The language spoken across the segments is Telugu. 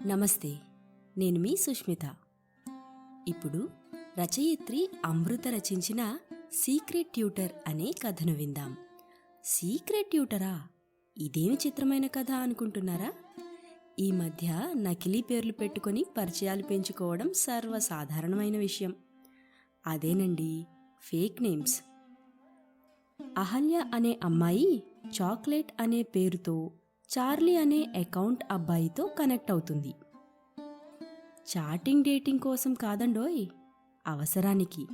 నమస్తే, నేను మీ సుష్మిత. ఇప్పుడు రచయిత్రి అమృత రచించిన సీక్రెట్ ట్యూటర్ అనే కథను విందాం. సీక్రెట్ ట్యూటరా? ఇదేమి చిత్రమైన కథ అనుకుంటున్నారా? ఈ మధ్య నకిలీ పేర్లు పెట్టుకొని పరిచయాలు పెంచుకోవడం సర్వసాధారణమైన విషయం. అదేనండి, ఫేక్ నేమ్స్. అహల్య అనే అమ్మాయి చాక్లెట్ అనే పేరుతో చార్లీ అనే అకౌంట్ అబ్బాయితో కనెక్ట్ అవుతుంది. చాటింగ్ డేటింగ్ కోసం కాదండోయ్, అవసరానికి.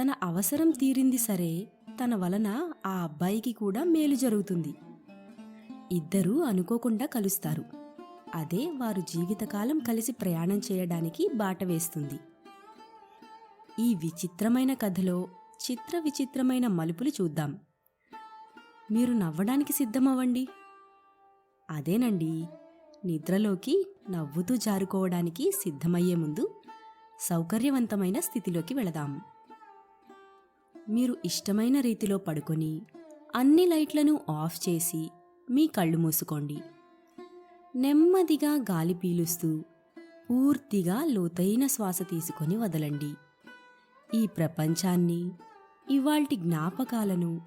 తన అవసరం తీరింది సరే, తన వలన ఆ అబ్బాయికి కూడా మేలు జరుగుతుంది. ఇద్దరూ అనుకోకుండా కలుస్తారు. అదే వారు జీవితకాలం కలిసి ప్రయాణం చేయడానికి బాట వేస్తుంది. ఈ విచిత్రమైన కథలో చిత్ర విచిత్రమైన మలుపులు చూద్దాం. మీరు నవ్వడానికి సిద్ధమవ్వండి. అదేనండి, నిద్రలోకి నవ్వుతూ జారుకోవడానికి సిద్ధమయ్యే ముందు సౌకర్యవంతమైన స్థితిలోకి వెళదాం. మీరు ఇష్టమైన రీతిలో పడుకొని అన్ని లైట్లను ఆఫ్ చేసి మీ కళ్ళు మూసుకోండి. నెమ్మదిగా గాలి పీలుస్తూ పూర్తిగా లోతైన శ్వాస తీసుకొని వదలండి. ఈ ప్రపంచాన్ని, ఇవాల్టి జ్ఞాపకాలను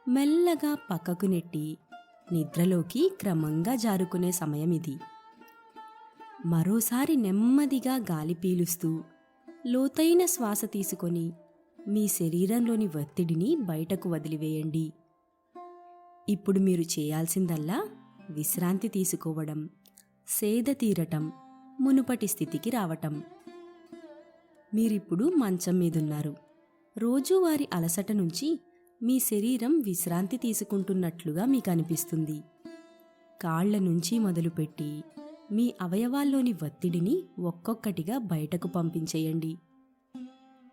మెల్లగా పక్కకు నెట్టి నిద్రలోకి క్రమంగా జారుకునే సమయం ఇది. మరోసారి నెమ్మదిగా గాలి పీలుస్తూ లోతైన శ్వాస తీసుకొని మీ శరీరంలోని ఒత్తిడిని బయటకు వదిలివేయండి. ఇప్పుడు మీరు చేయాల్సిందల్లా విశ్రాంతి తీసుకోవడం, సేద తీరటం, మునుపటి స్థితికి రావటం. మీరిప్పుడు మంచం మీదున్నారు. రోజువారీ అలసట నుంచి మీ శరీరం విశ్రాంతి తీసుకుంటున్నట్లుగా మీకు అనిపిస్తుంది. కాళ్ల నుంచి మొదలుపెట్టి మీ అవయవాల్లోని ఒత్తిడిని ఒక్కొక్కటిగా బయటకు పంపించేయండి.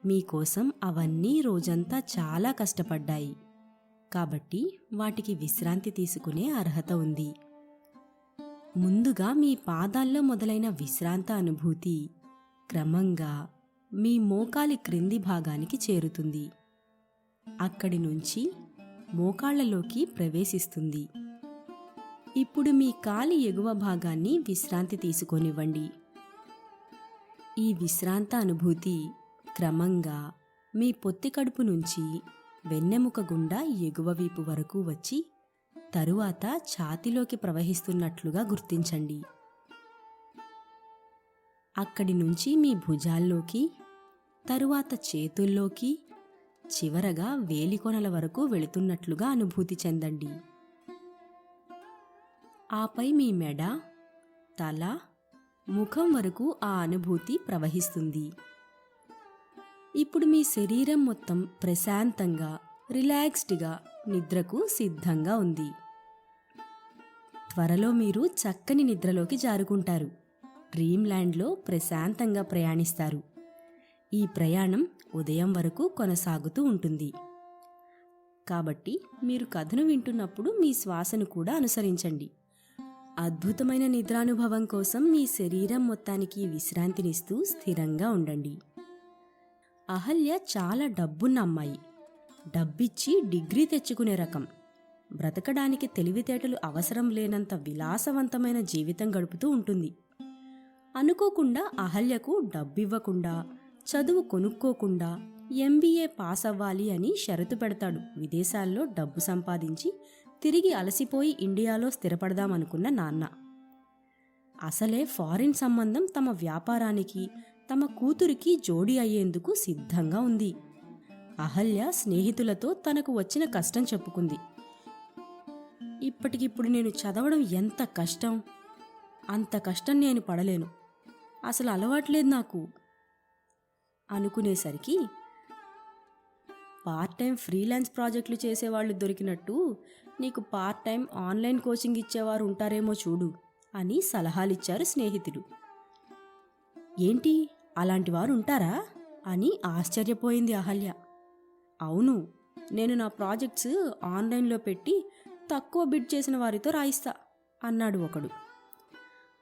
మీకోసం అవన్నీ రోజంతా చాలా కష్టపడ్డాయి కాబట్టి వాటికి విశ్రాంతి తీసుకునే అర్హత ఉంది. ముందుగా మీ పాదాల్లో మొదలైన విశ్రాంత అనుభూతి క్రమంగా మీ మోకాలి క్రింది భాగానికి చేరుతుంది. అక్కడి నుంచి మోకాళ్లలోకి ప్రవేశిస్తుంది. ఇప్పుడు మీ కాలి ఎగువ భాగాన్ని విశ్రాంతి తీసుకొనివ్వండి. ఈ విశ్రాంత అనుభూతి క్రమంగా మీ పొత్తికడుపు నుంచి వెన్నెముక గుండా ఎగువ వీపు వరకు వచ్చి తరువాత ఛాతీలోకి ప్రవహిస్తున్నట్లుగా గుర్తించండి. అక్కడి నుంచి మీ భుజాల్లోకి, తరువాత చేతుల్లోకి, చివరగా వేలికొనల వరకు వెళుతున్నట్లుగా అనుభూతి చెందండి. ఆపై మీ మెడ, తల, ముఖం వరకు ఆ అనుభూతి ప్రవహిస్తుంది. ఇప్పుడు మీ శరీరం మొత్తం ప్రశాంతంగా, రిలాక్స్డ్గా నిద్రకు సిద్ధంగా ఉంది. త్వరలో మీరు చక్కని నిద్రలోకి జారుకుంటారు. డ్రీమ్ ల్యాండ్లో ప్రశాంతంగా ప్రయాణిస్తారు. ఈ ప్రయాణం ఉదయం వరకు కొనసాగుతూ ఉంటుంది. కాబట్టి మీరు కథను వింటున్నప్పుడు మీ శ్వాసను కూడా అనుసరించండి. అద్భుతమైన నిద్రానుభవం కోసం మీ శరీరం మొత్తానికి విశ్రాంతినిస్తూ స్థిరంగా ఉండండి. అహల్య చాలా డబ్బున్న అమ్మాయి. డబ్బిచ్చి డిగ్రీ తెచ్చుకునే రకం. బ్రతకడానికి తెలివితేటలు అవసరం లేనంత విలాసవంతమైన జీవితం గడుపుతూ ఉంటుంది. అనుకోకుండా అహల్యకు డబ్బివ్వకుండా, చదువు కొనుక్కోకుండా MBA పాస్ అవ్వాలి అని షరతు పెడతాడు విదేశాల్లో డబ్బు సంపాదించి తిరిగి అలసిపోయి ఇండియాలో స్థిరపడదామనుకున్న నాన్న. అసలే ఫారిన్ సంబంధం తమ వ్యాపారానికి, తమ కూతురికి జోడీ అయ్యేందుకు సిద్ధంగా ఉంది. అహల్య స్నేహితులతో తనకు వచ్చిన కష్టం చెప్పుకుంది. ఇప్పటికిప్పుడు నేను చదవడం ఎంత కష్టం, అంత కష్టం నేను పడలేను, అసలు అలవాట్లేదు నాకు అనుకునేసరికి, పార్ట్ టైం ఫ్రీలాన్స్ ప్రాజెక్టులు చేసేవాళ్ళు దొరికినట్టు నీకు పార్ట్ టైం ఆన్లైన్ కోచింగ్ ఇచ్చేవారు ఉంటారేమో చూడు అని సలహాలిచ్చారు స్నేహితుడు. ఏంటి, అలాంటి వారు ఉంటారా అని ఆశ్చర్యపోయింది అహల్య. అవును, నేను నా ప్రాజెక్ట్స్ ఆన్లైన్లో పెట్టి తక్కువ బిడ్ చేసిన వారితో రాయిస్తా అన్నాడు ఒకడు.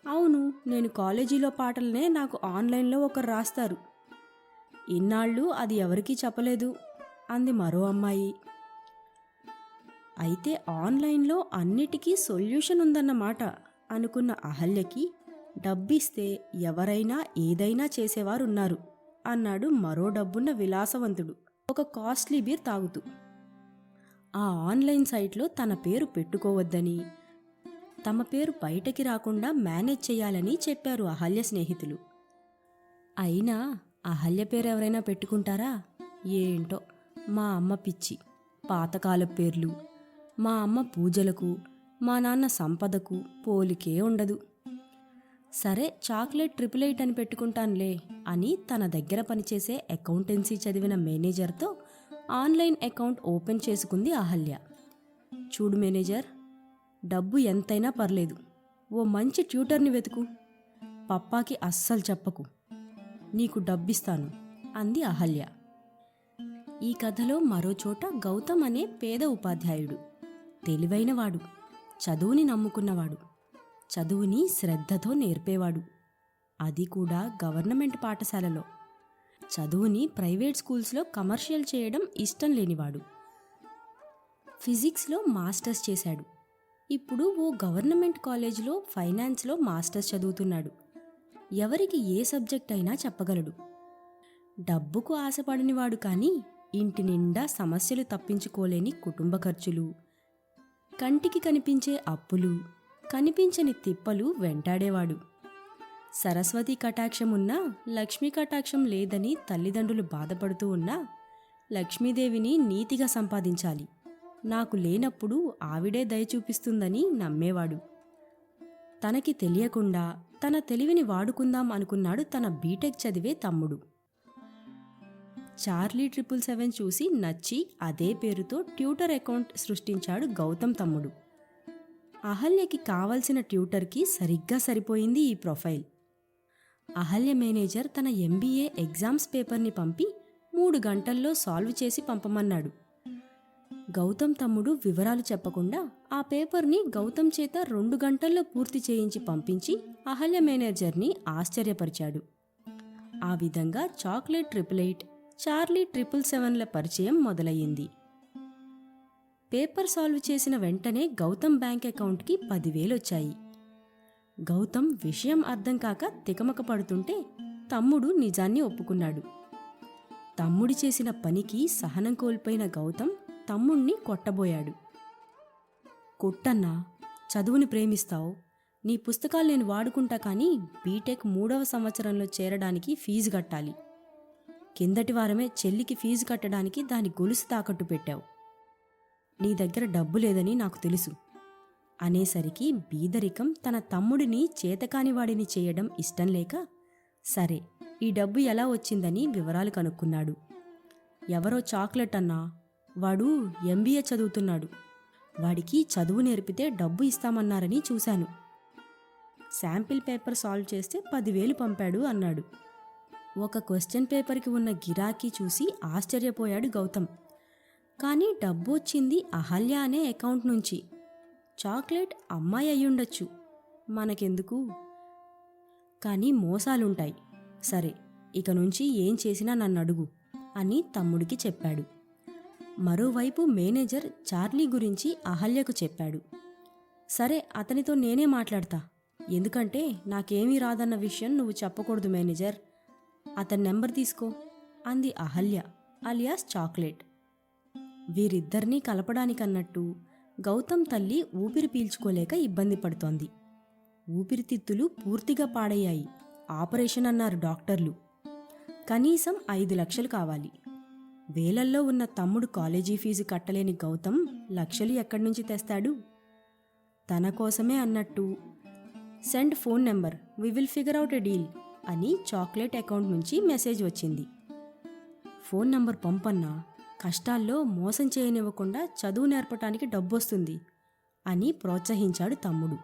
అవును, నేను కాలేజీలో పాటలనే నాకు ఆన్లైన్లో ఒకరు రాస్తారు. ఇన్నాళ్ళు అది ఎవరికీ చెప్పలేదు అంది మరో అమ్మాయి. అయితే ఆన్లైన్లో అన్నిటికీ సొల్యూషన్ ఉందన్నమాట అనుకున్న అహల్యకి డబ్బిస్తే ఎవరైనా ఏదైనా చేసేవారున్నారు అన్నాడు మరో డబ్బున్న విలాసవంతుడు ఒక కాస్ట్లీ బీర్ తాగుతూ. ఆ ఆన్లైన్ సైట్లో తన పేరు పెట్టుకోవద్దని, తమ పేరు బయటకి రాకుండా మేనేజ్ చేయాలని చెప్పారు అహల్య స్నేహితులు. అయినా అహల్య పేరు ఎవరైనా పెట్టుకుంటారా? ఏంటో మా అమ్మ పిచ్చి, పాతకాల పేర్లు. మా అమ్మ పూజలకు, మా నాన్న సంపదకు పోలికే ఉండదు. సరే చాక్లెట్ 888 అని పెట్టుకుంటానులే అని తన దగ్గర పనిచేసే అకౌంటెన్సీ చదివిన మేనేజర్తో ఆన్లైన్ అకౌంట్ ఓపెన్ చేసుకుంది అహల్య. చూడు మేనేజర్, డబ్బు ఎంతైనా పర్లేదు, ఓ మంచి ట్యూటర్ని వెతుకు. పప్పాకి అస్సలు చెప్పకు, నీకు డబ్బిస్తాను అంది అహల్య. ఈ కథలో మరోచోట గౌతమ్ అనే పేద ఉపాధ్యాయుడు, తెలివైనవాడు, చదువుని నమ్ముకున్నవాడు, చదువుని శ్రద్ధతో నేర్పేవాడు. అది కూడా గవర్నమెంట్ పాఠశాలలో. చదువుని ప్రైవేట్ స్కూల్స్లో కమర్షియల్ చేయడం ఇష్టం లేనివాడు. ఫిజిక్స్లో మాస్టర్స్ చేశాడు. ఇప్పుడు ఓ గవర్నమెంట్ కాలేజీలో ఫైనాన్స్లో మాస్టర్స్ చదువుతున్నాడు. ఎవరికి ఏ సబ్జెక్ట్ అయినా చెప్పగలడు. డబ్బుకు ఆశపడనివాడు, కానీ ఇంటి నిండా సమస్యలు తప్పించుకోలేని కుటుంబ ఖర్చులు, కంటికి కనిపించే అప్పులు, కనిపించని తిప్పలు వెంటాడేవాడు. సరస్వతి కటాక్షం ఉన్నా లక్ష్మీ కటాక్షం లేదని తల్లిదండ్రులు బాధపడుతూ ఉన్నా లక్ష్మీదేవిని నీతిగా సంపాదించాలి, నాకు లేనప్పుడు ఆవిడే దయ చూపిస్తుందని నమ్మేవాడు. తనకి తెలియకుండా తన తెలివిని వాడుకుందాం అనుకున్నాడు తన బీటెక్ చదివే తమ్ముడు. చార్లీ 777 చూసి నచ్చి అదే పేరుతో ట్యూటర్ అకౌంట్ సృష్టించాడు గౌతమ్ తమ్ముడు. అహల్యకి కావలసిన ట్యూటర్కి సరిగ్గా సరిపోయింది ఈ ప్రొఫైల్. అహల్య మేనేజర్ తన MBA ఎగ్జామ్స్ పేపర్ని పంపి 3 గంటల్లో సాల్వ్ చేసి పంపమన్నాడు. గౌతమ్ తమ్ముడు వివరాలు చెప్పకుండా ఆ పేపర్ని గౌతమ్ చేత 2 గంటల్లో పూర్తి చేయించి పంపించి అహల్య మేనేజర్ని ఆశ్చర్యపరిచాడు. ఆ విధంగా చాక్లెట్ 888, చార్లీ 777ల పరిచయం మొదలయ్యింది. పేపర్ సాల్వ్ చేసిన వెంటనే గౌతమ్ బ్యాంక్ అకౌంట్కి 10,000 వచ్చాయి. గౌతమ్ విషయం అర్థం కాక తికమక పడుతుంటే తమ్ముడు నిజాన్ని ఒప్పుకున్నాడు. తమ్ముడి చేసిన పనికి సహనం కోల్పోయిన గౌతమ్ తమ్ముణ్ణి కొట్టబోయాడు. కొట్టన్నా, చదువుని ప్రేమిస్తావు, నీ పుస్తకాలు నేను వాడుకుంటా, కానీ బీటెక్ 3వ సంవత్సరంలో చేరడానికి ఫీజు కట్టాలి. కిందటి వారమే చెల్లికి ఫీజు కట్టడానికి దాని గొలుసు తాకట్టు పెట్టావు. నీ దగ్గర డబ్బు లేదని నాకు తెలుసు అనేసరికి బీదరికం తన తమ్ముడిని చేతకానివాడిని చేయడం ఇష్టం లేక, సరే ఈ డబ్బు ఎలా వచ్చిందని వివరాలు కనుక్కున్నాడు. ఎవరో చాక్లెట్ అన్నా, వాడు MBA చదువుతున్నాడు, వాడికి చదువు నేర్పితే డబ్బు ఇస్తామన్నారని చూశాను. శాంపిల్ పేపర్ సాల్వ్ చేస్తే 10,000 పంపాడు అన్నాడు. ఒక క్వశ్చన్ పేపర్కి ఉన్న గిరాకీ చూసి ఆశ్చర్యపోయాడు గౌతమ్. కానీ డబ్బు వచ్చింది అహల్య అనే అకౌంట్ నుంచి. చాక్లెట్ అమ్మాయి అయ్యుండొచ్చు, మనకెందుకు? కానీ మోసాలుంటాయి. సరే, ఇక నుంచి ఏం చేసినా నన్ను అడుగు అని తమ్ముడికి చెప్పాడు. మరోవైపు మేనేజర్ చార్లీ గురించి అహల్యకు చెప్పాడు. సరే, అతనితో నేనే మాట్లాడతా, ఎందుకంటే నాకేమీ రాదన్న విషయం నువ్వు చెప్పకూడదు మేనేజర్. అతని నెంబర్ తీసుకో అంది అహల్య అలియాస్ చాక్లెట్. వీరిద్దరినీ కలపడానికన్నట్టు గౌతమ్ తల్లి ఊపిరి పీల్చుకోలేక ఇబ్బంది పడుతోంది. ఊపిరితిత్తులు పూర్తిగా పాడయ్యాయి, ఆపరేషన్ అన్నారు డాక్టర్లు. కనీసం 5 లక్షలు కావాలి. వేలల్లో ఉన్న తమ్ముడు కాలేజీ ఫీజు కట్టలేని గౌతమ్ లక్షలు ఎక్కడి నుంచి తెస్తాడు? తన కోసమే అన్నట్టు send phone number, we will figure out a deal అని చాక్లెట్ అకౌంట్ నుంచి మెసేజ్ వచ్చింది. ఫోన్ నంబర్ పంపన్నా, కష్టాల్లో మోసం చేయనివ్వకుండా చదువు నేర్పటానికి డబ్బొస్తుంది అని ప్రోత్సహించాడు తమ్ముడు.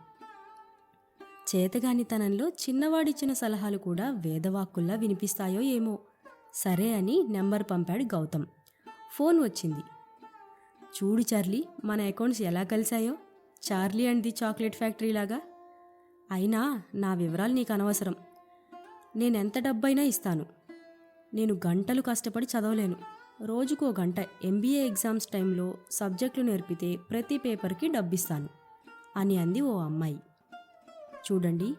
చేతగానితనంలో చిన్నవాడిచ్చిన సలహాలు కూడా వేదవాక్కుల్లా వినిపిస్తాయో ఏమో. సరే అని నెంబర్ పంపాడు గౌతమ్. ఫోన్ వచ్చింది. చూడు చార్లీ, మన అకౌంట్స్ ఎలా కలిశాయో, Charlie and the Chocolate Factory లాగా. అయినా నా వివరాలు నీకు అనవసరం. నేనెంత డబ్బైనా ఇస్తాను. నేను గంటలు కష్టపడి చదవలేను. రోజుకో గంట MBA ఎగ్జామ్స్ టైంలో సబ్జెక్టులు నేర్పితే ప్రతి పేపర్కి డబ్బిస్తాను అని అంది ఓ అమ్మాయి. చూడండి,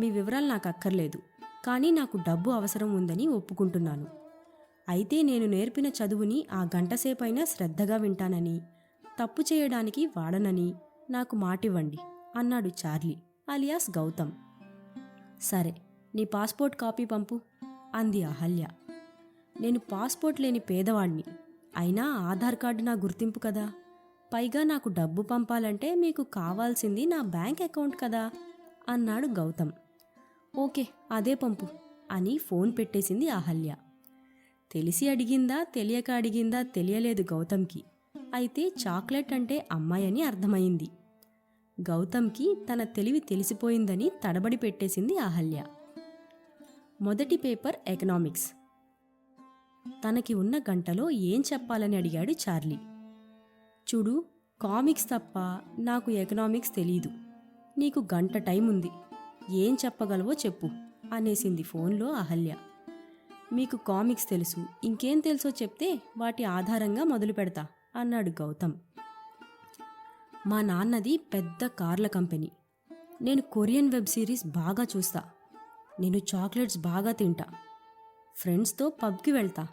మీ వివరాలు నాకు అక్కర్లేదు, కానీ నాకు డబ్బు అవసరం ఉందని ఒప్పుకుంటున్నాను. అయితే నేను నేర్పిన చదువుని ఆ గంటసేపైనా శ్రద్ధగా వింటానని, తప్పు చేయడానికి వాడనని నాకు మాటివ్వండి అన్నాడు చార్లీ అలియాస్ గౌతమ్. సరే, నీ పాస్పోర్ట్ కాపీ పంపు అంది అహల్య. నేను పాస్పోర్ట్ లేని పేదవాణ్ణి, అయినా ఆధార్ కార్డు నా గుర్తింపు కదా. పైగా నాకు డబ్బు పంపాలంటే మీకు కావాల్సింది నా బ్యాంక్ అకౌంట్ కదా అన్నాడు గౌతమ్. ఓకే, అదే పంపు అని ఫోన్ పెట్టేసింది అహల్య. తెలిసి అడిగిందా తెలియక అడిగిందా తెలియలేదు గౌతమ్కి. అయితే చాక్లెట్ అంటే అమ్మాయని అర్థమైంది. గౌతమ్కి తన తెలివి తెలిసిపోయిందని తడబడి పెట్టేసింది అహల్య. మొదటి పేపర్ ఎకనామిక్స్. తనకి ఉన్న గంటలో ఏం చెప్పాలని అడిగాడు చార్లీ. చూడు, కామిక్స్ తప్ప నాకు ఎకనామిక్స్ తెలీదు. నీకు గంట టైం ఉంది, ఏం చెప్పగలవో చెప్పు అనేసింది ఫోన్లో అహల్య. మీకు కామిక్స్ తెలుసు, ఇంకేం తెలుసో చెప్తే వాటి ఆధారంగా మొదలు పెడతా అన్నాడు గౌతమ్. మా నాన్నది పెద్ద కార్ల కంపెనీ. నేను కొరియన్ వెబ్ సిరీస్ బాగా చూస్తా. నేను చాక్లెట్స్ బాగా తింటా. ఫ్రెండ్స్తో పబ్కి వెళ్తా.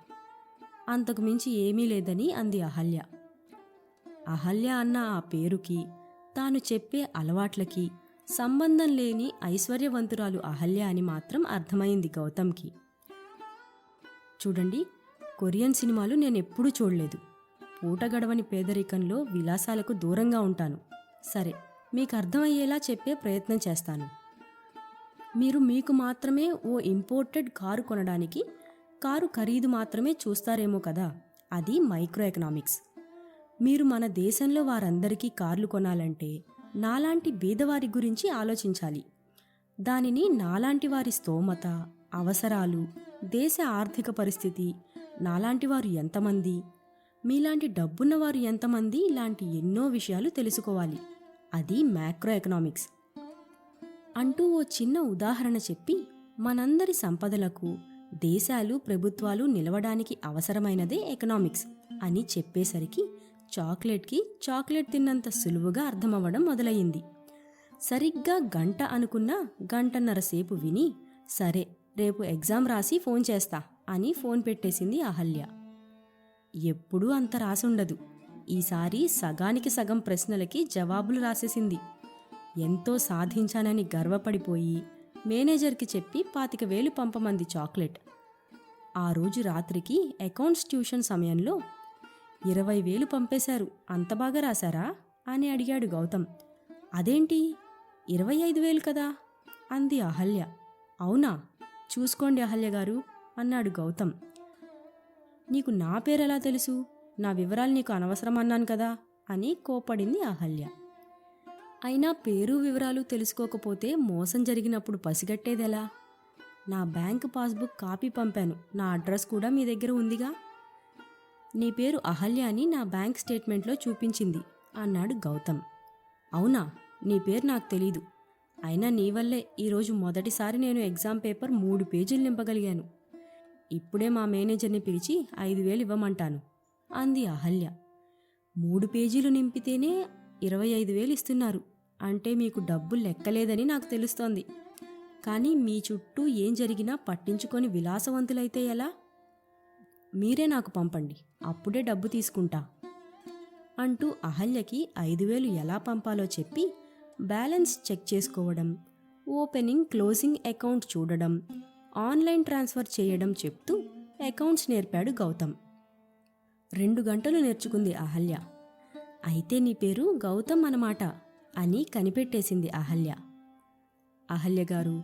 అంతకు మించి ఏమీ లేదని అంది అహల్య. అహల్య అన్న ఆ పేరుకి, తాను చెప్పే అలవాట్లకి సంబంధం లేని ఐశ్వర్యవంతురాలు అహల్య అని మాత్రం అర్థమైంది గౌతమ్కి. చూడండి, కొరియన్ సినిమాలు నేనెప్పుడూ చూడలేదు. పూట గడవని పేదరికంలో విలాసాలకు దూరంగా ఉంటాను. సరే, మీకు అర్థమయ్యేలా చెప్పే ప్రయత్నం చేస్తాను. మీరు మీకు మాత్రమే ఓ ఇంపోర్టెడ్ కారు కొనడానికి కారు ఖరీదు మాత్రమే చూస్తారేమో కదా, అది మైక్రో ఎకనామిక్స్. మీరు మన దేశంలో వారందరికీ కార్లు కొనాలంటే నాలాంటి బీదవారి గురించి ఆలోచించాలి. దానిని నాలాంటి వారి స్తోమత, అవసరాలు, దేశ ఆర్థిక పరిస్థితి, నాలాంటి వారు ఎంతమంది, మీలాంటి డబ్బున్నవారు ఎంతమంది, ఇలాంటి ఎన్నో విషయాలు తెలుసుకోవాలి. అది మ్యాక్రో ఎకనామిక్స్ అంటూ ఓ చిన్న ఉదాహరణ చెప్పి, మనందరి సంపదలకు దేశాలు, ప్రభుత్వాలు నిలవడానికి అవసరమైనదే ఎకనామిక్స్ అని చెప్పేసరికి చాక్లెట్కి చాక్లెట్ తిన్నంత సులువుగా అర్థమవ్వడం మొదలయ్యింది. సరిగ్గా గంట అనుకున్నా గంటన్నర సేపు విని, సరే రేపు ఎగ్జామ్ రాసి ఫోన్ చేస్తా అని ఫోన్ పెట్టేసింది అహల్య. ఎప్పుడూ అంత రాసుండదు. ఈసారి సగానికి సగం ప్రశ్నలకి జవాబులు రాసేసింది. ఎంతో సాధించానని గర్వపడిపోయి మేనేజర్కి చెప్పి 25,000 పంపమంది చాక్లెట్. ఆ రోజు రాత్రికి అకౌంట్స్ ట్యూషన్ సమయంలో 20,000 పంపేశారు, అంత బాగా రాశారా అని అడిగాడు గౌతమ్. అదేంటి, 25,000 కదా అంది అహల్య. అవునా, చూసుకోండి అహల్య గారు అన్నాడు గౌతమ్. నీకు నా పేరెలా తెలుసు, నా వివరాలు నీకు అనవసరం అన్నాను కదా అని కోపడింది అహల్య. అయినా పేరు వివరాలు తెలుసుకోకపోతే మోసం జరిగినప్పుడు పసిగట్టేదెలా? నా బ్యాంకు పాస్బుక్ కాపీ పంపాను, నా అడ్రస్ కూడా మీ దగ్గర ఉందిగా. నీ పేరు అహల్య అని నా బ్యాంక్ స్టేట్మెంట్లో చూపించింది అన్నాడు గౌతమ్. అవునా, నీ పేరు నాకు తెలీదు. అయినా నీ వల్లే ఈరోజు మొదటిసారి నేను ఎగ్జామ్ పేపర్ 3 పేజీలు నింపగలిగాను. ఇప్పుడే మా మేనేజర్ని పిలిచి 5,000 ఇవ్వమంటాను అంది అహల్య. 3 పేజీలు నింపితేనే 25,000 ఇస్తున్నారు అంటే మీకు డబ్బు లెక్కలేదని నాకు తెలుస్తోంది. కానీ మీ చుట్టూ ఏం జరిగినా పట్టించుకొని విలాసవంతులైతే ఎలా? మీరే నాకు పంపండి, అప్పుడే డబ్బు తీసుకుంటా అంటూ అహల్యకి 5,000 ఎలా పంపాలో చెప్పి బ్యాలెన్స్ చెక్ చేసుకోవడం, ఓపెనింగ్ క్లోజింగ్ అకౌంట్ చూడడం, ఆన్లైన్ ట్రాన్స్ఫర్ చేయడం చెప్తూ అకౌంట్స్ నేర్పాడు గౌతమ్. 2 గంటలు నేర్చుకుంది అహల్య. అయితే నీ పేరు గౌతమ్ అన్నమాట అని కనిపెట్టేసింది అహల్య. అహల్య గారు,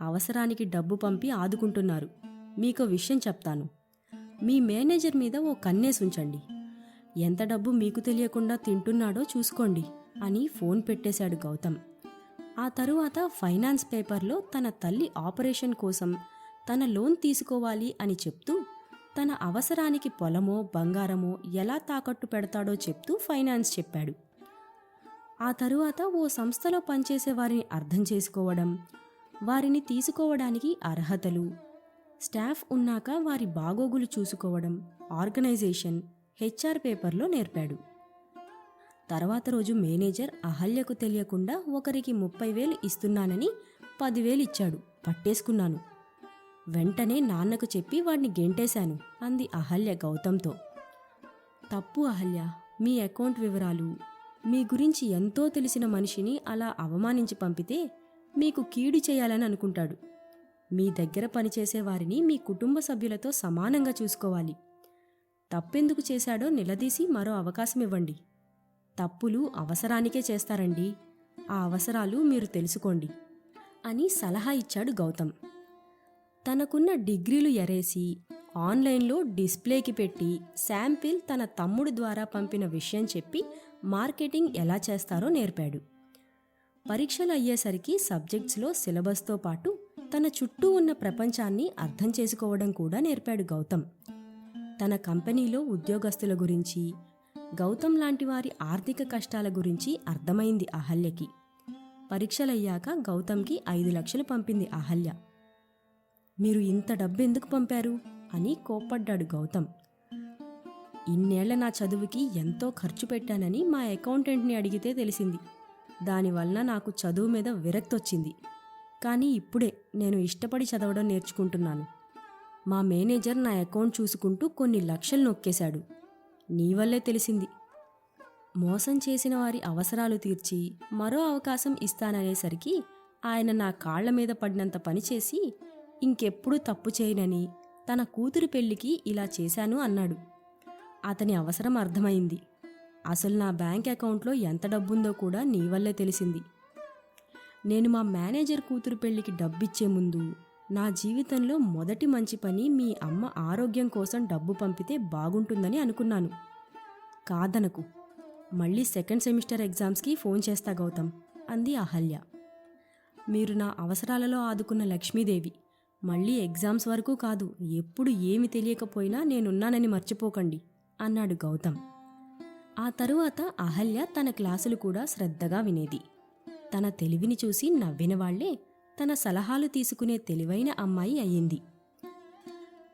అవసరానికి డబ్బు పంపి ఆదుకుంటున్నారు. మీకో విషయం చెప్తాను. మీ మేనేజర్ మీద ఓ కన్నేసుంచండి. ఎంత డబ్బు మీకు తెలియకుండా తింటున్నాడో చూసుకోండి అని ఫోన్ పెట్టేశాడు గౌతమ్. ఆ తరువాత ఫైనాన్స్ పేపర్లో తన తల్లి ఆపరేషన్ కోసం తన లోన్ తీసుకోవాలి అని చెప్తూ, తన అవసరానికి పొలమో బంగారమో ఎలా తాకట్టు పెడతాడో చెప్తూ ఫైనాన్స్ చెప్పాడు. ఆ తరువాత ఓ సంస్థలో పనిచేసే వారిని అర్థం చేసుకోవడం, వారిని తీసుకోవడానికి అర్హతలు, స్టాఫ్ ఉన్నాక వారి బాగోగులు చూసుకోవడం, ఆర్గనైజేషన్, హెచ్ఆర్ పేపర్లో నేర్పాడు. తర్వాత రోజు మేనేజర్ అహల్యకు తెలియకుండా ఒకరికి 30,000 ఇస్తున్నానని 10,000 ఇచ్చాడు. పట్టేసుకున్నాను. వెంటనే నాన్నకు చెప్పి వాడిని గెంటేశాను అంది అహల్య గౌతంతో. తప్పు అహల్య. మీ అకౌంట్ వివరాలు, మీ గురించి ఎంతో తెలిసిన మనిషిని అలా అవమానించి పంపితే మీకు కీడు చేయాలని అనుకుంటాడు. మీ దగ్గర పనిచేసే వారిని మీ కుటుంబ సభ్యులతో సమానంగా చూసుకోవాలి. తప్పెందుకు చేశాడో నిలదీసి మరో అవకాశం ఇవ్వండి. తప్పులు అవసరానికే చేస్తారండి. ఆ అవసరాలు మీరు తెలుసుకోండి అని సలహా ఇచ్చాడు గౌతమ్. తనకున్న డిగ్రీలు ఎరేసి ఆన్లైన్లో డిస్ప్లేకి పెట్టి శాంపిల్ తన తమ్ముడు ద్వారా పంపిన విషయం చెప్పి మార్కెటింగ్ ఎలా చేస్తారో నేర్పాడు. పరీక్షలు అయ్యేసరికి సబ్జెక్ట్స్లో సిలబస్తో పాటు తన చుట్టూ ఉన్న ప్రపంచాన్ని అర్థం చేసుకోవడం కూడా నేర్పాడు గౌతమ్. తన కంపెనీలో ఉద్యోగస్తుల గురించి, గౌతమ్ లాంటి వారి ఆర్థిక కష్టాల గురించి అర్థమైంది అహల్యకి. పరీక్షలయ్యాక గౌతమ్కి 5 లక్షలు పంపింది అహల్య. మీరు ఇంత డబ్బెందుకు పంపారు అని కోప్పడ్డాడు గౌతమ్. ఇన్నేళ్ల నా చదువుకి ఎంతో ఖర్చు పెట్టానని మా అకౌంటెంట్ని అడిగితే తెలిసింది. దానివల్ల నాకు చదువు మీద విరక్తొచ్చింది. కానీ ఇప్పుడే నేను ఇష్టపడి చదవడం నేర్చుకుంటున్నాను. మా మేనేజర్ నా అకౌంట్ చూసుకుంటూ కొన్ని లక్షలు నొక్కేశాడు. నీ వల్లే తెలిసింది. మోసం చేసిన వారి అవసరాలు తీర్చి మరో అవకాశం ఇస్తాననేసరికి ఆయన నా కాళ్ల మీద పడినంత పనిచేసి ఇంకెప్పుడూ తప్పు చేయనని తన కూతురి పెళ్లికి ఇలా చేశాను అన్నాడు. అతని అవసరం అర్థమైంది. అసలు నా బ్యాంక్ అకౌంట్లో ఎంత డబ్బుందో కూడా నీ వల్లే తెలిసింది. నేను మా మేనేజర్ కూతురు పెళ్లికి డబ్బిచ్చే ముందు నా జీవితంలో మొదటి మంచి పని మీ అమ్మ ఆరోగ్యం కోసం డబ్బు పంపితే బాగుంటుందని అనుకున్నాను. కాదనకు. మళ్ళీ సెకండ్ సెమిస్టర్ ఎగ్జామ్స్కి ఫోన్ చేస్తా గౌతమ్ అంది అహల్య. మీరు నా అవసరాలలో ఆదుకున్న లక్ష్మీదేవి. మళ్ళీ ఎగ్జామ్స్ వరకు కాదు, ఎప్పుడు ఏమి తెలియకపోయినా నేనున్నానని మర్చిపోకండి అన్నాడు గౌతమ్. ఆ తరువాత అహల్య తన క్లాసులు కూడా శ్రద్ధగా వినేది. తన తెలివిని చూసి నవ్విన వాళ్లే తన సలహాలు తీసుకునే తెలివైన అమ్మాయి అయ్యింది.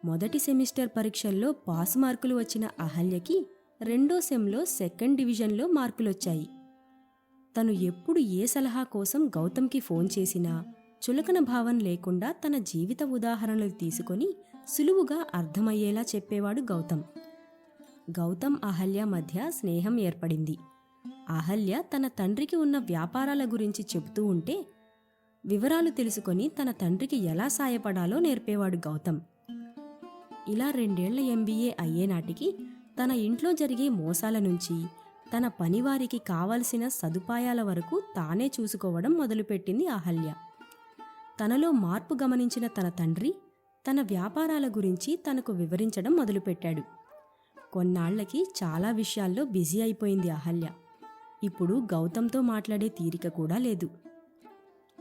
మొదటి సెమిస్టర్ పరీక్షల్లో పాస్ మార్కులు వచ్చిన అహల్యకి రెండో సెమ్లో సెకండ్ డివిజన్లో మార్కులొచ్చాయి. తను ఎప్పుడు ఏ సలహా కోసం గౌతమ్కి ఫోన్ చేసినా చులకన భావం లేకుండా తన జీవిత ఉదాహరణలు తీసుకొని సులువుగా అర్థమయ్యేలా చెప్పేవాడు గౌతమ్. గౌతమ్ అహల్య మధ్య స్నేహం ఏర్పడింది. అహల్య తన తండ్రికి ఉన్న వ్యాపారాల గురించి చెబుతూ ఉంటే వివరాలు తెలుసుకొని తన తండ్రికి ఎలా సాయపడాలో నేర్పేవాడు గౌతమ్. ఇలా 2 ఏళ్ల MBA అయ్యేనాటికి తన ఇంట్లో జరిగే మోసాల నుంచి తన పనివారికి కావలసిన సదుపాయాల వరకు తానే చూసుకోవడం మొదలుపెట్టింది అహల్య. తనలో మార్పు గమనించిన తన తండ్రి తన వ్యాపారాల గురించి తనకు వివరించడం మొదలుపెట్టాడు. కొన్నాళ్లకి చాలా విషయాల్లో బిజీ అయిపోయింది అహల్య. ఇప్పుడు గౌతమ్తో మాట్లాడే తీరిక కూడా లేదు.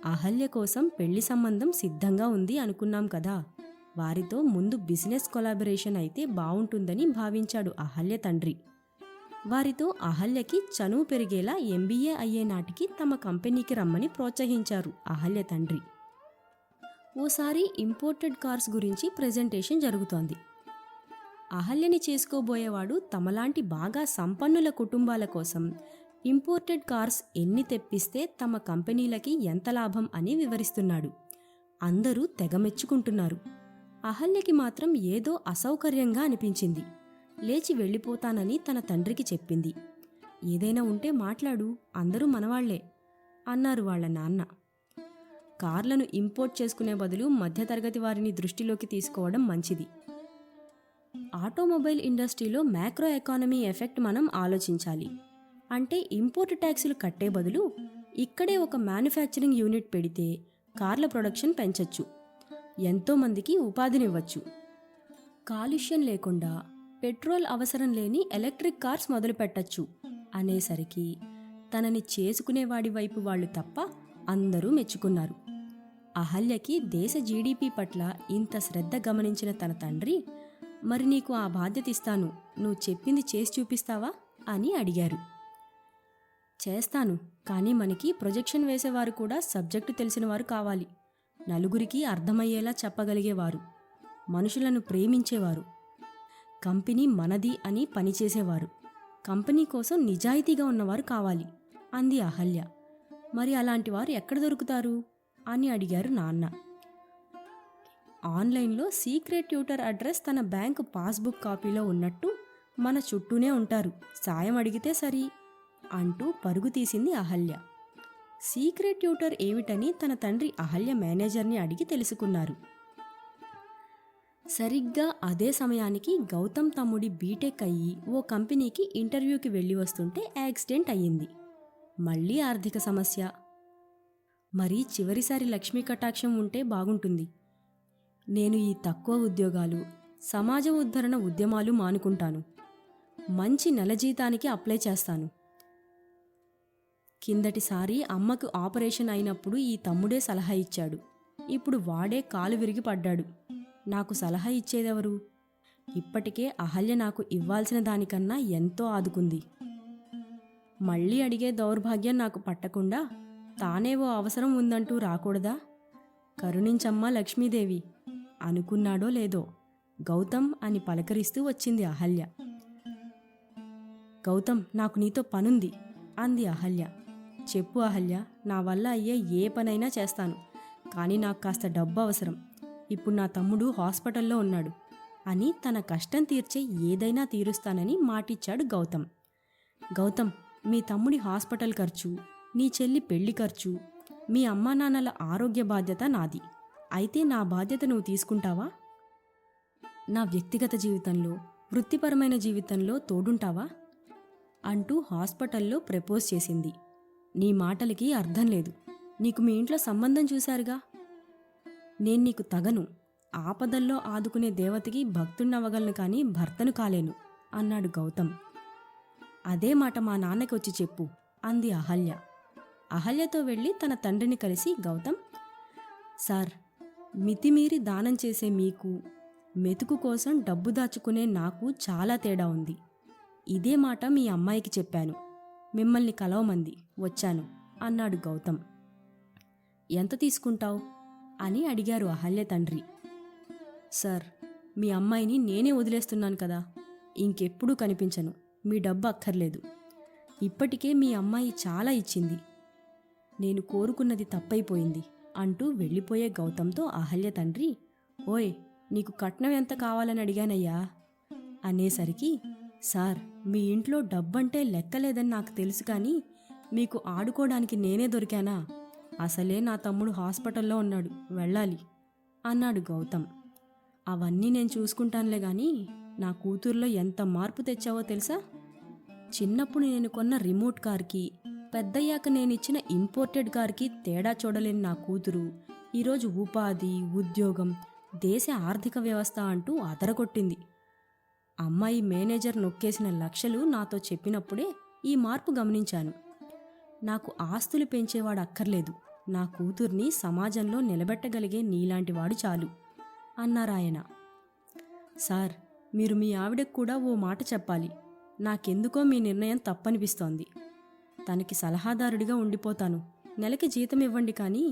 అహల్య కోసం పెళ్లి సంబంధం సిద్ధంగా ఉంది అనుకున్నాం కదా. వారితో ముందు బిజినెస్ కొలాబరేషన్ అయితే బావుంటుందని భావించాడు అహల్య తండ్రి. వారితో అహల్యకి చనువు పెరిగేలా MBA అయ్యే నాటికి తమ కంపెనీకి రమ్మని ప్రోత్సహించారు అహల్య తండ్రి. ఓసారి ఇంపోర్టెడ్ కార్స్ గురించి ప్రెజెంటేషన్ జరుగుతోంది. అహల్యని చేసుకోబోయేవాడు తమలాంటి బాగా సంపన్నుల కుటుంబాల కోసం ఇంపోర్టెడ్ కార్స్ ఎన్ని తెప్పిస్తే తమ కంపెనీలకి ఎంత లాభం అని వివరిస్తున్నాడు. అందరూ తెగమెచ్చుకుంటున్నారు. అహల్యకి మాత్రం ఏదో అసౌకర్యంగా అనిపించింది. లేచి వెళ్ళిపోతానని తన తండ్రికి చెప్పింది. ఏదైనా ఉంటే మాట్లాడు, అందరూ మనవాళ్లే అన్నారు వాళ్ళ నాన్న. కార్లను ఇంపోర్ట్ చేసుకునే బదులు మధ్యతరగతి వారిని దృష్టిలోకి తీసుకోవడం మంచిది. ఆటోమొబైల్ ఇండస్ట్రీలో మ్యాక్రో ఎకానమీ ఎఫెక్ట్ మనం ఆలోచించాలి. అంటే ఇంపోర్ట్ ట్యాక్సులు కట్టే బదులు ఇక్కడే ఒక మ్యానుఫ్యాక్చరింగ్ యూనిట్ పెడితే కార్ల ప్రొడక్షన్ పెంచొచ్చు, ఎంతోమందికి ఉపాధినివ్వచ్చు. కాలుష్యం లేకుండా పెట్రోల్ అవసరం లేని ఎలక్ట్రిక్ కార్స్ మొదలుపెట్టచ్చు అనేసరికి తనని చేసుకునేవాడి వైపు వాళ్ళు తప్ప అందరూ మెచ్చుకున్నారు. అహల్యకి దేశ GDP పట్ల ఇంత శ్రద్ధ గమనించిన తన తండ్రి, మరి నీకు ఆ బాధ్యత ఇస్తాను, నువ్వు చెప్పింది చేసి చూపిస్తావా అని అడిగారు. చేస్తాను, కానీ మనకి ప్రొజెక్షన్ వేసేవారు కూడా సబ్జెక్టు తెలిసినవారు కావాలి. నలుగురికి అర్థమయ్యేలా చెప్పగలిగేవారు, మనుషులను ప్రేమించేవారు, కంపెనీ మనది అని పనిచేసేవారు, కంపెనీ కోసం నిజాయితీగా ఉన్నవారు కావాలి అంది అహల్య. మరి అలాంటి వారు ఎక్కడ దొరుకుతారు? అని అడిగారు నాన్న. ఆన్లైన్లో సీక్రెట్ ట్యూటర్ అడ్రస్ తన బ్యాంకు పాస్బుక్ కాపీలో ఉన్నట్టు మన చుట్టూనే ఉంటారు, సాయం అడిగితే సరి అంటూ పరుగు తీసింది అహల్య. సీక్రెట్ ట్యూటర్ ఏమిటని తన తండ్రి అహల్య మేనేజర్ని అడిగి తెలుసుకున్నారు. సరిగ్గా అదే సమయానికి గౌతమ్ తమ్ముడి బీటెక్ అయ్యి ఓ కంపెనీకి ఇంటర్వ్యూకి వెళ్ళి వస్తుంటే యాక్సిడెంట్ అయ్యింది. మళ్ళీ ఆర్థిక సమస్య. మరి చివరిసారి లక్ష్మీ కటాక్షం ఉంటే బాగుంటుంది. నేను ఈ తక్కువ ఉద్యోగాలు, సమాజ ఉద్ధరణ ఉద్యమాలు మానుకుంటాను. మంచి నెల జీతానికి అప్లై చేస్తాను. కిందటిసారి అమ్మకు ఆపరేషన్ అయినప్పుడు ఈ తమ్ముడే సలహా ఇచ్చాడు. ఇప్పుడు వాడే కాలు విరిగి పడ్డాడు. నాకు సలహా ఇచ్చేదెవరు? ఇప్పటికే అహల్య నాకు ఇవ్వాల్సిన దానికన్నా ఎంతో ఆదుకుంది. మళ్ళీ అడిగే దౌర్భాగ్యం నాకు పట్టకుండా తానేవో అవసరం ఉందంటూ రాకూడదా? కరుణించమ్మా లక్ష్మీదేవి అనుకున్నాడో లేదో గౌతమ్ అని పలకరిస్తూ వచ్చింది అహల్య. గౌతమ్, నాకు నీతో పనుంది అంది అహల్య. చెప్పు అహల్య, నా వల్ల అయ్యే ఏ పనైనా చేస్తాను, కానీ నాకు కాస్త డబ్బు అవసరం. ఇప్పుడు నా తమ్ముడు హాస్పిటల్లో ఉన్నాడు అని తన కష్టం తీర్చే ఏదైనా తీరుస్తానని మాటిచ్చాడు గౌతమ్. గౌతమ్, మీ తమ్ముడి హాస్పిటల్ ఖర్చు, నీ చెల్లి పెళ్లి ఖర్చు, మీ అమ్మా నాన్నల ఆరోగ్య బాధ్యత నాది. అయితే నా బాధ్యత నువ్వు తీసుకుంటావా? నా వ్యక్తిగత జీవితంలో, వృత్తిపరమైన జీవితంలో తోడుంటావా అంటూ హాస్పిటల్లో ప్రపోజ్ చేసింది. నీ మాటలకి అర్థం లేదు. నీకు మీ ఇంట్లో సంబంధం చూశారుగా. నేను నీకు తగను. ఆపదల్లో ఆదుకునే దేవతకి భక్తుణ్ణవ్వగలను కానీ భర్తను కాలేను అన్నాడు గౌతమ్. అదే మాట మా నాన్నకి వచ్చి చెప్పు అంది అహల్య. అహల్యతో వెళ్ళి తన తండ్రిని కలిసి గౌతమ్, సార్, మితిమీరి దానం చేసే మీకు, మెతుకు కోసం డబ్బు దాచుకునే నాకు చాలా తేడా ఉంది. ఇదే మాట మీ అమ్మాయికి చెప్పాను. మిమ్మల్ని కలవమంది వచ్చాను అన్నాడు గౌతమ్. ఎంత తీసుకుంటావు అని అడిగారు అహల్య తండ్రి. సార్, మీ అమ్మాయిని నేనే వదిలేస్తున్నాను కదా, ఇంకెప్పుడూ కనిపించను. మీ డబ్బు అక్కర్లేదు. ఇప్పటికే మీ అమ్మాయి చాలా ఇచ్చింది. నేను కోరుకున్నది తప్పైపోయింది అంటూ వెళ్ళిపోయే గౌతమ్తో అహల్య తండ్రి, ఓయ్, నీకు కట్నం ఎంత కావాలని అడిగానయ్యా అనేసరికి, సార్, మీ ఇంట్లో డబ్బంటే లెక్కలేదని నాకు తెలుసు, కానీ మీకు ఆడుకోవడానికి నేనే దొరికానా? అసలే నా తమ్ముడు హాస్పిటల్లో ఉన్నాడు, వెళ్ళాలి అన్నాడు గౌతమ్. అవన్నీ నేను చూసుకుంటానులే గాని నా కూతుర్లో ఎంత మార్పు తెచ్చావో తెలుసా? చిన్నప్పుడు నేను కొన్న రిమోట్ కార్కి, పెద్దయ్యాక నేనిచ్చిన ఇంపోర్టెడ్ కార్కి తేడా చూడలేని నా కూతురు ఈరోజు ఉపాధి, ఉద్యోగం, దేశ ఆర్థిక వ్యవస్థ అంటూ అదరగొట్టింది. అమ్మాయి మేనేజర్ నొక్కేసిన లక్షలు నాతో చెప్పినప్పుడే ఈ మార్పు గమనించాను. నాకు ఆస్తులు పెంచేవాడు అక్కర్లేదు, నా కూతుర్ని సమాజంలో నిలబెట్టగలిగే నీలాంటివాడు చాలు అన్నారాయన. సార్, మీరు మీ ఆవిడకు కూడా ఓ మాట చెప్పాలి. నాకెందుకో మీ నిర్ణయం తప్పనిపిస్తోంది. తనకి సలహాదారుడిగా ఉండిపోతాను. నెలకి జీతం ఇవ్వండి, కానీ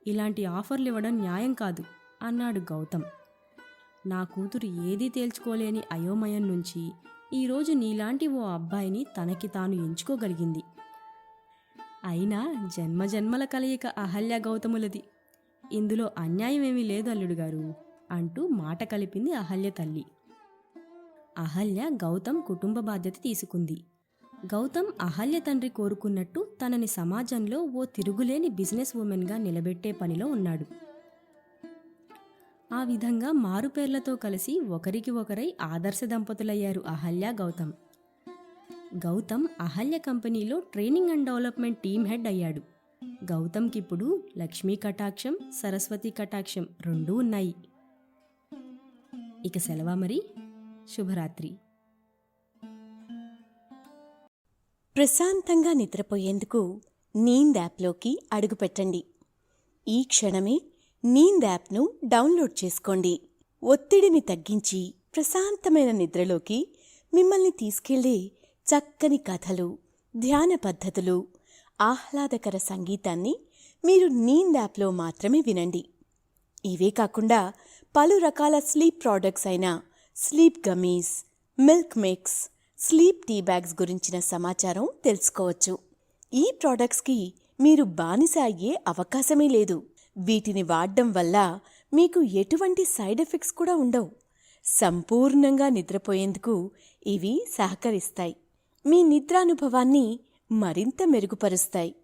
ఇలాంటి ఆఫర్లు ఇవ్వడం న్యాయం కాదు అన్నాడు గౌతమ్. నా కూతురు ఏదీ తేల్చుకోలేని అయోమయం నుంచి ఈరోజు నీలాంటి ఓ అబ్బాయిని తనకి తాను ఎంచుకోగలిగింది. అయినా జన్మజన్మల కలయిక అహల్య గౌతములది. ఇందులో అన్యాయమేమీ లేదు అల్లుడుగారు అంటూ మాట కలిపింది అహల్య తల్లి. అహల్య గౌతమ్ కుటుంబ బాధ్యత తీసుకుంది. గౌతమ్ అహల్య తండ్రి కోరుకున్నట్టు తనని సమాజంలో ఓ తిరుగులేని బిజినెస్ ఉమెన్గా నిలబెట్టే పనిలో ఉన్నాడు. ఆ విధంగా మారుపేర్లతో కలిసి ఒకరికి ఒకరై ఆదర్శ దంపతులయ్యారు అహల్య, గౌతమ్. గౌతమ్ అహల్య కంపెనీలో training and development team head అయ్యాడు. గౌతమ్కిప్పుడు లక్ష్మీ కటాక్షం, సరస్వతి కటాక్షం రెండూ ఉన్నాయి. ఇక సెలవా మరి. శుభరాత్రి. ప్రశాంతంగా నిద్రపోయేందుకు నీంద్ యాప్లోకి అడుగుపెట్టండి. ఈ క్షణమే నీంద్ యాప్ను డౌన్లోడ్ చేసుకోండి. ఒత్తిడిని తగ్గించి ప్రశాంతమైన నిద్రలోకి మిమ్మల్ని తీసుకెళ్లే చక్కని కథలు, ధ్యాన పద్ధతులు, ఆహ్లాదకర సంగీతాన్ని మీరు నీంద్ యాప్లో మాత్రమే వినండి. ఇవే కాకుండా పలు రకాల స్లీప్ ప్రోడక్ట్స్ అయిన sleep gummies, milk mix, sleep tea bags గురించిన సమాచారం తెలుసుకోవచ్చు. ఈ ప్రోడక్ట్స్కి మీరు బానిస అయ్యే అవకాశమే లేదు. వీటిని వాడడం వల్ల మీకు ఎటువంటి సైడ్ ఎఫెక్ట్స్ కూడా ఉండవు. సంపూర్ణంగా నిద్రపోయేందుకు ఇవి సహకరిస్తాయి. మీ నిద్రానుభవాన్ని మరింత మెరుగుపరుస్తాయి.